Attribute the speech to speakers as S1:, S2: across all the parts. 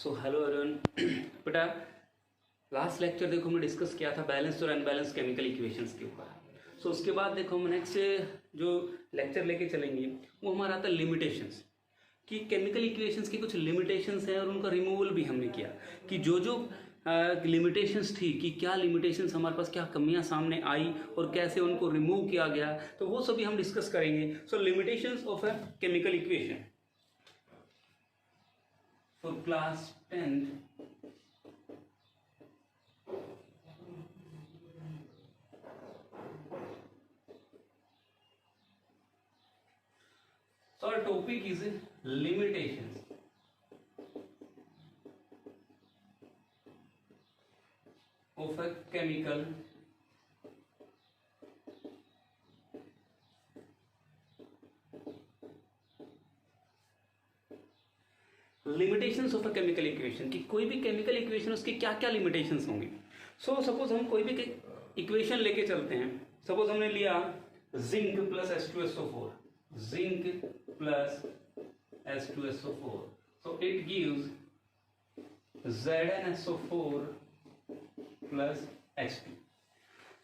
S1: So hello everyone. बेटा last lecture देखो हमने डिस्कस किया था बैलेंस्ड और अनबैलेंस्ड केमिकल इक्वेशंस के ऊपर। सो उसके बाद देखो हम नेक्स्ट जो लेक्चर लेके चलेंगे वो हमारा आता है लिमिटेशंस, कि केमिकल इक्वेशंस की कुछ लिमिटेशंस हैं और उनका रिमूवल भी हमने किया कि जो लिमिटेशंस थी कि क्या लिमिटेशंस हमारे पास क्या कमियां सामने आई और कैसे उनको रिमूव किया गया, तो वो सभी हम डिस्कस करेंगे। So limitations of a chemical equation for class 10th so our topic is limitations of a chemical limitations of a chemical equation, कि कोई भी केमिकल इक्वेशन उसकी क्या क्या लिमिटेशंस होंगी। सो सपोज हम कोई भी इक्वेशन लेके चलते हैं। सपोज हमने लिया zinc plus H2SO4, zinc plus H2SO4, so it gives ZnSO4 plus H2।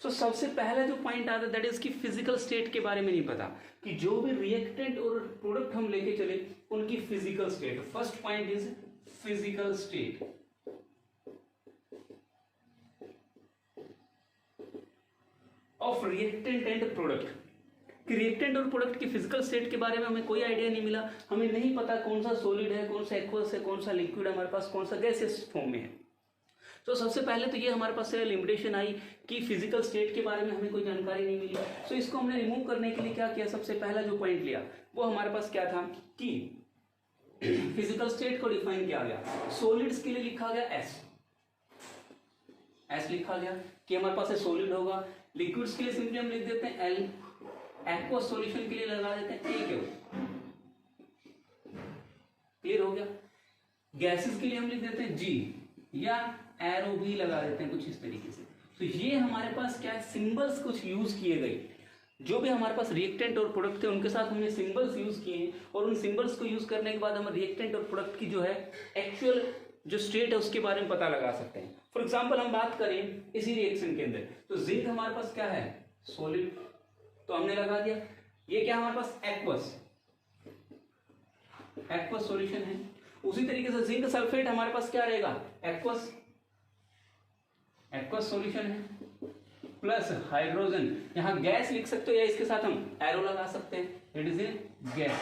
S1: सो सबसे पहला जो पॉइंट आता है दैट इज की फिजिकल स्टेट के बारे में नहीं पता, कि जो भी रिएक्टेंट और प्रोडक्ट हम लेके चले उनकी physical state. First point is physical state of reactant and product, कि रिएक्टेंट और प्रोडक्ट की फिजिकल स्टेट के बारे में हमें कोई आइडिया नहीं मिला। हमें नहीं पता कौन सा सॉलिड है, कौन सा एक्वस है, कौन सा लिक्विड हमारे पास, कौन सा गैसियस फॉर्म में है। तो सबसे पहले तो ये हमारे पास लिमिटेशन आई कि फिजिकल स्टेट के बारे में हमें कोई जानकारी नहीं मिली। सो इसको हमने रिमूव करने के लिए क्या किया, सबसे पहला जो पॉइंट लिया वो हमारे पास क्या था कि फिजिकल स्टेट को डिफाइन किया गया। सॉलिड्स के लिए लिखा गया एस लिखा गया कि हमारे पास सॉलिड होगा। लिक्विड्स के लिए सिंपली हम लिख देते हैं एल। एक्वस सॉल्यूशन के लिए लगा देते हैं ए क्यू। क्लियर हो गया। गैसेस के लिए हम लिख देते हैं जी, या एरो भी लगा देते हैं कुछ इस तरीके से। तो ये हमारे पास क्या है, सिंबल्स कुछ यूज किए गए। जो भी हमारे पास रिएक्टेंट और प्रोडक्ट थे उनके साथ हमने सिंबल्स यूज किए और उन सिंबल्स को यूज करने के बाद हम रिएक्टेंट और प्रोडक्ट की जो है एक्चुअल जो स्टेट है उसके बारे में पता लगा सकते हैं। फॉर एग्जाम्पल हम बात करें इसी रिएक्शन के अंदर, तो जिंक हमारे पास क्या है, सॉलिड, तो हमने लगा दिया। ये क्या हमारे पास एक्वस सॉल्यूशन है। उसी तरीके से जिंक सल्फेट हमारे पास क्या रहेगा, एक्वस सॉल्यूशन है प्लस हाइड्रोजन। यहां गैस लिख सकते हो या इसके साथ हम एरो लगा सकते हैं, इट इज ए गैस।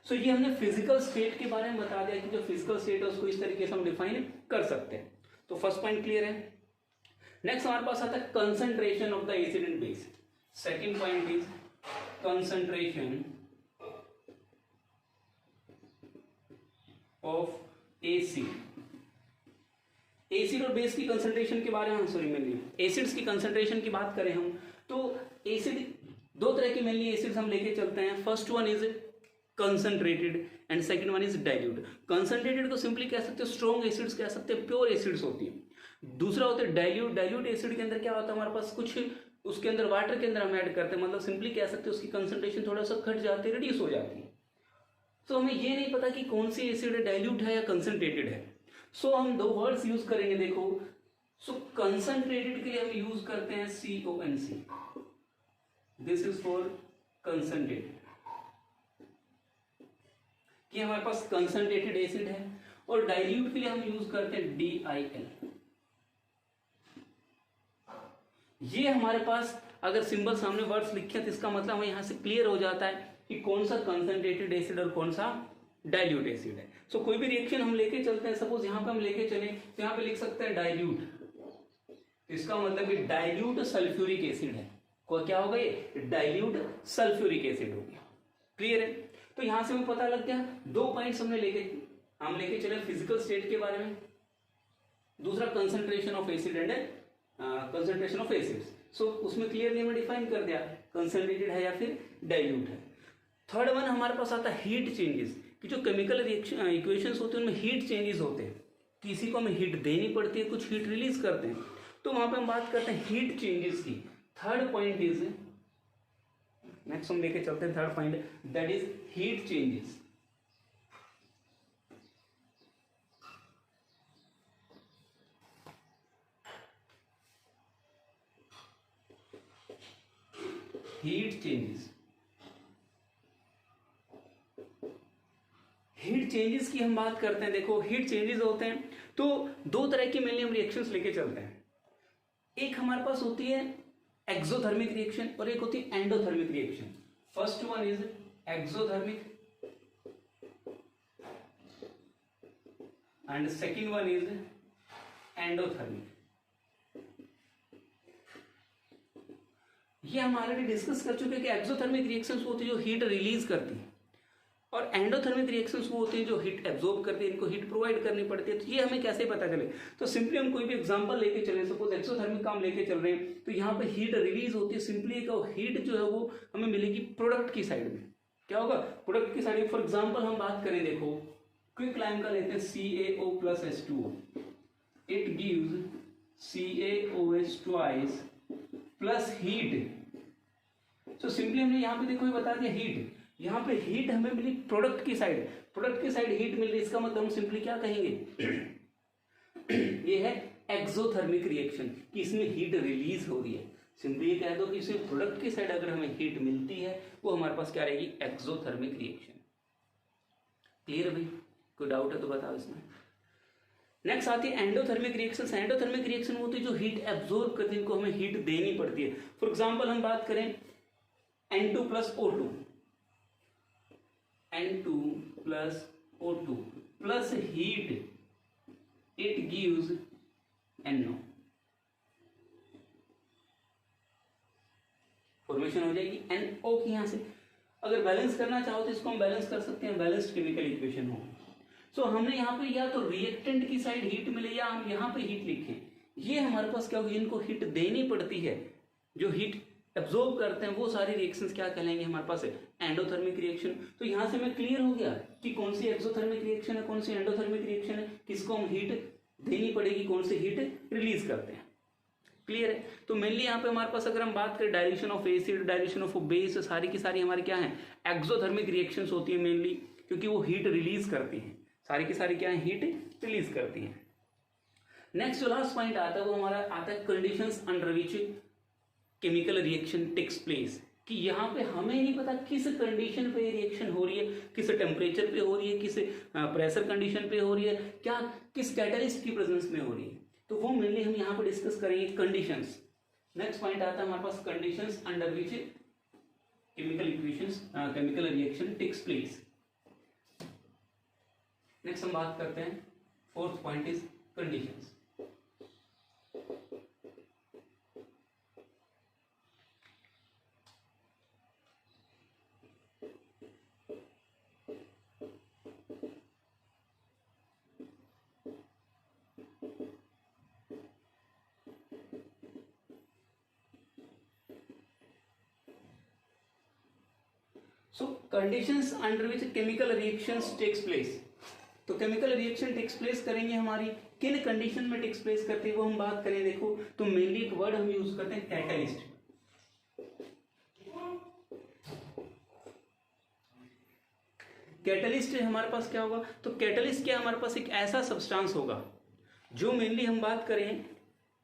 S1: सो ये हमने फिजिकल स्टेट के बारे में बता दिया कि जो फिजिकल स्टेट है उसको इस तरीके से हम डिफाइन कर सकते हैं। तो फर्स्ट पॉइंट क्लियर है। नेक्स्ट हमारे पास आता है concentration of the acid and base. Second point is concentration of acid. Acid और बेस की कंसंट्रेशन के बारे में मेनली एसिड्स की कंसंट्रेशन की बात करें हम, तो एसिड दो तरह के मेनली एसिड्स हम लेके चलते हैं। First one is concentrated and second one is dilute. Concentrated को सिंपली कह सकते हो स्ट्रॉन्ग एसिड्स कह सकते हैं, प्योर एसिड्स होती है। दूसरा होता है डाइल्यूट। डाइल्यूट एसिड के अंदर क्या होता है, हमारे पास कुछ उसके अंदर वाटर के अंदर हम ऐड करते हैं, मतलब सिंपली कह सकते हैं उसकी कंसंट्रेशन थोड़ा सा घट जाती है, रिड्यूस हो जाती है। तो हमें ये नहीं पता कि कौन सी एसिड है, डाइल्यूट है या कंसंट्रेटेड है। सो हम दो वर्ड्स यूज करेंगे, देखो। सो कंसंट्रेटेड के लिए हम यूज करते हैं CONC, this is for concentrated, कि हमारे पास कंसंट्रेटेड एसिड है। और डाइल्यूट के लिए हम यूज करते हैं DIL। ये हमारे पास अगर सिंबल सामने वर्ड्स लिखे तो इसका मतलब हमें यहां से क्लियर हो जाता है कि कौन सा कंसंट्रेटेड एसिड और कौन सा डाइल्यूट एसिड है। सो कोई भी रिएक्शन हम लेके चलते हैं, सपोज यहां पे हम लेके चले तो यहां पे लिख सकते हैं डाइल्यूट, इसका मतलब कि डाइल्यूट सल्फ्यूरिक एसिड है। क्या होगा, ये डाइल्यूट सल्फ्यूरिक एसिड हो गया। क्लियर है। तो यहां से हमें पता लग गया दो पॉइंट्स हम लेके चले फिजिकल स्टेट के बारे में, दूसरा concentration of acid and concentration of acids. So उसमें क्लियरली हमने डिफाइन कर दिया कंसंट्रेटेड है या फिर डाइल्यूट है। थर्ड वन हमारे पास आता है हीट चेंजेस, कि जो केमिकल रिएक्शन इक्वेशंस होते हैं उनमें हीट चेंजेस होते हैं, किसी को हमें हीट देनी पड़ती है, कुछ हीट रिलीज करते हैं। तो वहां पे हम बात करते हैं हीट चेंजेस की। थर्ड पॉइंट इज नेक्स्ट हम लेके चलते हैं third point, that is heat changes. Heat changes. Heat changes की हम बात करते हैं, देखो हीट चेंजेस होते हैं तो दो तरह की मेनली हम रिएक्शंस लेके चलते हैं। एक हमारे पास होती है एक्सोथर्मिक रिएक्शन और एक होती है endothermic reaction. First one is exothermic and second one is endothermic. ये हम ऑलरेडी डिस्कस कर चुके हैं कि एक्सोथर्मिक रिएक्शंस वो होती है जो हीट रिलीज करती है और एंडोथर्मिक रिएक्शंस वो होती हैं जो हीट एब्जॉर्ब करती है, इनको हीट प्रोवाइड करनी पड़ती है। तो ये हमें कैसे पता चले, तो सिंपली हम कोई भी एग्जांपल लेके चले, सपोज एक्सोथर्मिक का हम लेके चल रहे हैं तो यहाँ पे हीट रिलीज होती है, सिंपली हीट जो है वो हमें मिलेगी प्रोडक्ट की साइड में। क्या होगा, प्रोडक्ट की साइड में। फॉर एग्जाम्पल हम बात करें, देखो क्विक लाइम का लेते हैं CaO plus H2O, it gives CaOH twice plus heat. So simply हमने यहाँ पे देखो ये बता दिया हीट, यहाँ पे हीट हमें मिली प्रोडक्ट की साइड, प्रोडक्ट की साइड हीट मिल रही, इसका मतलब हम सिंपली क्या कहेंगे ये है एक्सोथर्मिक रिएक्शन, कि इसमें हीट रिलीज हो रही है। सिंपली ये कह दो कि इसमें प्रोडक्ट की साइड अगर हमें हीट मिलती है वो हमारे पास क्या रहेगी, एक्सोथर्मिक रिएक्शन। क्लियर भाई, कोई डाउट है तो बताओ इसमें। नेक्स्ट आती है एंडोथर्मिक रिएक्शन। एंडोथर्मिक रिएक्शन होती है जो हीट एब्जॉर्ब करती है, इनको हमें हीट देनी पड़ती है। फॉर एग्जांपल हम बात करें N2 plus O2, N2 plus O2 plus heat, it gives NO। Formation हो जाएगी NO की। यहां से अगर बैलेंस करना चाहो तो इसको हम बैलेंस कर सकते हैं, बैलेंस्ड केमिकल इक्वेशन हो। सो हमने यहाँ पे या तो रिएक्टेंट की साइड हीट मिले या हम यहाँ पे हीट लिखें, ये हमारे पास क्या होगी, इनको हीट देनी पड़ती है। जो हीट एब्जॉर्ब करते हैं वो सारी रिएक्शंस क्या कहलाएंगे हमारे पास है, एंडोथर्मिक रिएक्शन। तो यहाँ से हमें क्लियर हो गया कि कौन सी एक्सोथर्मिक रिएक्शन है, कौन सी एंडोथर्मिक रिएक्शन है, किसको हम हीट देनी पड़ेगी, कौन सी हीट रिलीज करते हैं। क्लियर है। तो मेनली यहाँ पे हमारे पास अगर हम बात करें dilution of acid, dilution of base, सारी की सारी हमारी क्या है, एक्सोथर्मिक रिएक्शंस होती है मेनली, क्योंकि वो हीट रिलीज करती हैं। सारी की सारी क्या है, हीट रिलीज करती हैं। नेक्स्ट जो लास्ट पॉइंट आता है वो हमारा आता है conditions under which chemical reaction takes place, कि यहाँ पे हमें नहीं पता किस कंडीशन पे रिएक्शन हो रही है, किस टेम्परेचर पे हो रही है, किस प्रेशर कंडीशन पे हो रही है, क्या किस कैटलिस्ट की प्रेजेंस में हो रही है। तो वो मेनली हम यहाँ पे डिस्कस करेंगे कंडीशंस। नेक्स्ट पॉइंट आता है हमारे पास conditions under which chemical equations chemical reaction takes place. Next हम बात करते हैं, fourth point is conditions. So conditions under which chemical reactions takes place. तो केमिकल रिएक्शन टेक्स प्लेस करेंगे हमारी किन कंडीशन में टेक्स प्लेस करते हैं वो हम बात करें। देखो तो मेनली एक वर्ड हम यूज करते हैं कैटलिस्ट। कैटलिस्ट हमारे पास क्या होगा, तो कैटलिस्ट क्या हमारे पास एक ऐसा सब्सटेंस होगा जो मेनली हम बात करें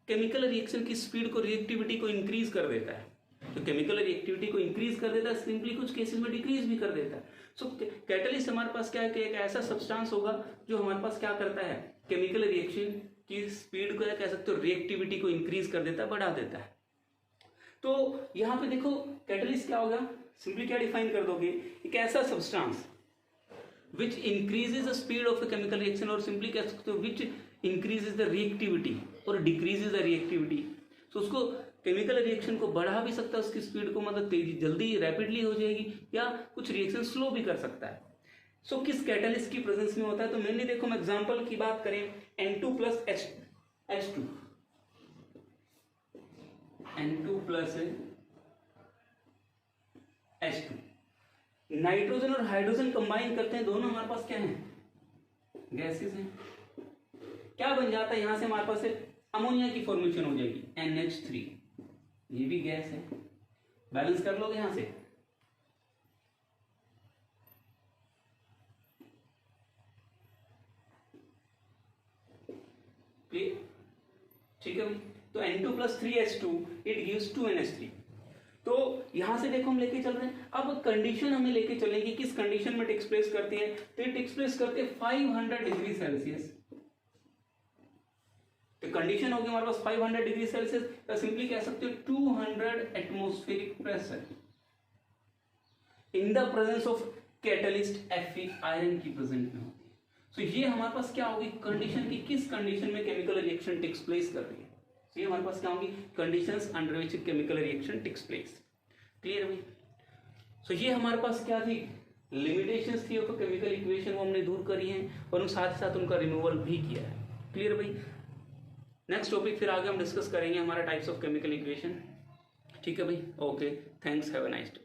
S1: केमिकल रिएक्शन की स्पीड को, रिएक्टिविटी को इंक्रीज कर देता है। तो केमिकल रिएक्टिविटी को इंक्रीज कर देता है, सिंपली कुछ केसेस में डिक्रीज भी कर देता है। सो कैटलिस्ट हमारे पास क्या है कि एक ऐसा सब्सटेंस होगा जो हमारे पास क्या करता है, केमिकल रिएक्शन की स्पीड को या कह सकते हो रिएक्टिविटी को इंक्रीज कर देता है, बढ़ा देता है। तो यहाँ पे देखो कैटलिस्ट क्या होगा, सिंपली क्या डिफाइन कर दोगे, एक ऐसा substance which increases the speed of the chemical reaction, और सिंपली कह सकते हो विच इंक्रीजेज द रिएक्टिविटी और डिक्रीजेज द रिएक्टिविटी। तो उसको केमिकल रिएक्शन को बढ़ा भी सकता है, उसकी स्पीड को मतलब तेजी जल्दी रैपिडली हो जाएगी, या कुछ रिएक्शन स्लो भी कर सकता है। सो किस कैटलिस्ट की प्रेजेंस में होता है, तो मेनली देखो हम एग्जांपल की बात करें N2 plus H2, N2 plus H2, nitrogen और हाइड्रोजन कंबाइन करते हैं, दोनों हमारे पास क्या है, गैसेस हैं। क्या बन जाता है, यहां से हमारे पास अमोनिया की फॉर्मेशन हो जाएगी NH3, ये भी गैस है। बैलेंस कर लोगे यहां से, ठीक है भाई। तो N2 plus 3H2 it gives 2NH3। तो यहां से देखो हम लेके चल रहे हैं, अब कंडीशन हमें लेके चलेंगे किस कंडीशन में टेक्स प्लेस करती है, तो ये टेक्स प्लेस करते हैं 500 डिग्री सेल्सियस। तो कंडीशन होगी हमारे पास 500 डिग्री सेल्सियस, या सिंपली कह सकते हो 200 atmospheric pressure in the presence of catalyst Fe iron की प्रेजेंट में होती है। सो ये हमारे पास क्या होगी कंडीशन की, किस कंडीशन में केमिकल रिएक्शन टेक्स प्लेस कर रही है। So, ये हमारे पास क्या होंगी conditions under which chemical reaction takes place. Clear भाई। सो ये हमारे पास क्या थी लिमिटेशंस थी ऑफ केमिकल इक्वेशन, वो हमने दूर करी हैं और हम साथ ही साथ उनका रिमूवल भी किया है। क्लियर भाई। नेक्स्ट टॉपिक फिर आगे हम डिस्कस करेंगे हमारा टाइप्स ऑफ केमिकल इक्वेशन। ठीक है भाई, okay, thanks, have a nice day.